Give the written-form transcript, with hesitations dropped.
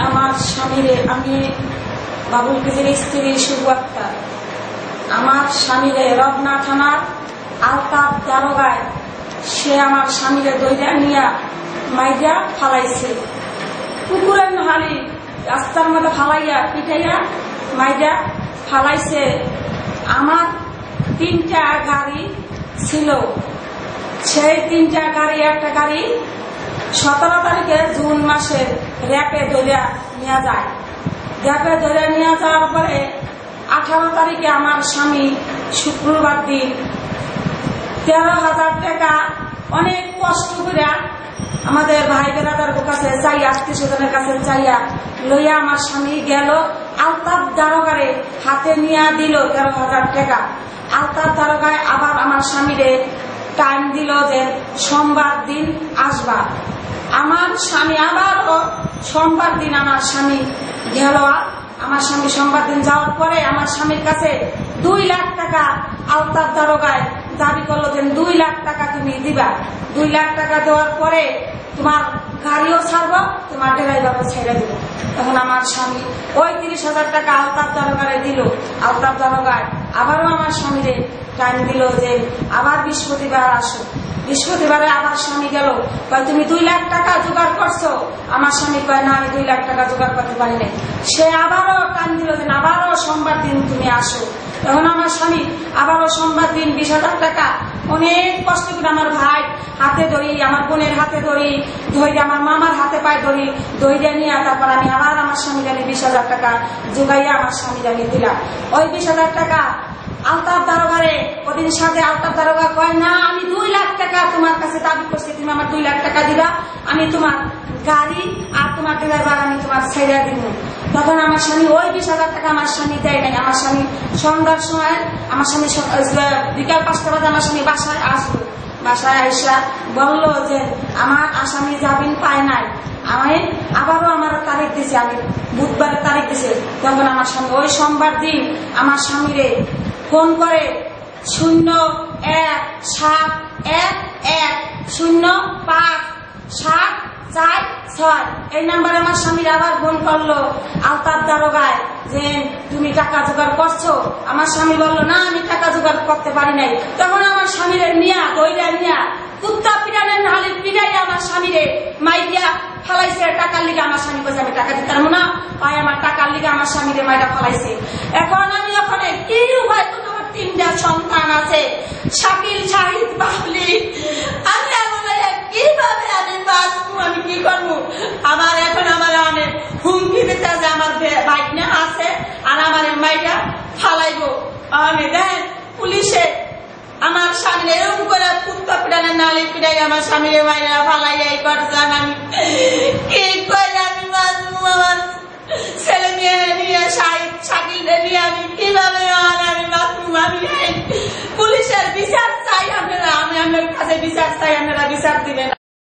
আমার স্বামীরে, আমি বাবুল কেজের স্ত্রী শুভ আক্তার, আমার স্বামীরে রবনা থানার আলতাফ দারোগায় সে আমার স্বামীরে দইরা নিয়া মাইজা ফালাইছে, পুকুরের হালি রাস্তার মধ্যে ফালাইয়া পিঠাইয়া মাইজা ফালাইছে। আমার 3টা গাড়ি ছিল, সেই 3টা গাড়ি, একটা গাড়ি 17 তারিখে জুন মাসে র্যাপে ধরে নেওয়া যায়। র্যাপে ধরে নিয়ে যাওয়ার পরে 18 তারিখে আমার স্বামী শুক্রবার দিন 13,000 টাকা অনেক কষ্ট করে আমাদের ভাই বেরাদার কাছে চাই, আত্মীয় স্বজনের কাছে চাইয়া লইয়া আমার স্বামী গেল আলতাফ দারোগারে হাতে নিয়ে দিল 13,000 টাকা। আলতাফ দারোগায় আবার আমার স্বামীরে টাইম দিল যে সোমবার দিন আসবা। আমার স্বামী আবারও সোমবার দিন আমার স্বামী গেল। আমার স্বামী সোমবার দিন যাওয়ার পরে আমার স্বামীর কাছে 2 লাখ টাকা আলতাফ দারোগায় দাবি করলো যে 2 লাখ টাকা তুমি দিবা। 2 লাখ টাকা দেওয়ার পরে তোমার গাড়িও ছাড়বো, তোমার ড্রাইভারও ছেড়ে দিব। তখন আমার স্বামী ওই 30,000 টাকা আলতাফ দারোগারে দিল। আলতাফ দারোগায় আবারও আমার স্বামীরে টাইম দিল যে আবার বৃহস্পতিবার আসো। বৃহস্পতিবারে আবার স্বামী গেল, কয় তুমি 2 লাখ টাকা জোগাড় করছো? আমার স্বামী কয় না, আমি 2 লাখ টাকা জোগাড় করতে পারি নাই। সে আবারও টাইম দিল যে আবারও সোমবার দিন তুমি আসো। তখন আমার স্বামী আবারও সোমবার দিন 20,000 টাকা অনেক কষ্ট করে আমার ভাই হাতে ধরি, আমার বোনের হাতে ধরি, ধরে আমার মামার হাতে পায়ে ধরি, ধরে নিয়ে তারপর আমি আবার আমার স্বামী জানি 20,000 টাকা জোগাইয়া আমার স্বামী জানি দিলাম। ওই 20,000 টাকা আলতাফ দারোগারে ওদিন সাথে আলতাফ দারোগা কয় না, আমি 2 লাখ টাকা তোমার কাছে দাবি করছি, তুমি আমার 2 লাখ টাকা দিবা, আমি তোমার গাড়ি আর তোমার ড্রাইভার আমি তোমার ছেড়ে দিব। তখন আমার স্বামী ওই 20,000 টাকা আমার স্বামী দেয় নাই। আমার স্বামী সন্ধ্যার সময়, আমার স্বামী বিকাল 5টা বাজে আমার স্বামী বাসায় আসলো। বাসায় আইসা বললো যে আমার আসামি জামিন পায় নাই, আমি আবারও আমার তারিখ দিছে, আমি বুধবারের তারিখ দিছে। তখন আমার স্বামী ওই সোমবার দিন আমার স্বামীরে ফোন করে 01711057446 এই নাম্বারে আমার স্বামীর আবার ফোন করলো আলতাফ দারোগায় যে তুমি টাকা জোগাড় করছো? আমার স্বামী বললো না, আমি টাকা জোগাড় করতে পারি নাই। তখন আমার স্বামীরে নিয়া দইরা নিয়া কুত্তা পিটানের নাহলে পিটাই আমার স্বামীরে মাইয়া ফালাইছে টাকার লিগে। আমার স্বামী বলছে আমি টাকা দিতে পারবো না, ভাই আমার টাকার লিগে আমার স্বামীরে মাইটা ফালাইছে। এখন আমি ওখানে কি উপায়, তোমার 3টা সন্তান আছে, শাকিল, শাহিদ, বাবলি, আমি কিভাবে আমি বাঁচবো, আমি কি করবো? আমার এখন আমার অনেক হুমকি দিতে যে আমার ভাইনা আছে আর আমার মাইটা ফালাইবো। আমি দেন পুলিশে আমার স্বামী এরকম করে কুত্তা পিটানের নালি পিটাই আমার স্বামীর মাইরা ফালাই এই করছেন। আমি কি করে আমি বাঁচবো? আমার ছেলে মেয়ে নিয়ে শাকিল নিয়ে আমি কিভাবে আমি বাঁচবো? আমি পুলিশের বিচার চাই, আপনারা, আমি আপনার কাছে বিচার চাই, আপনারা বিচার দিবেন।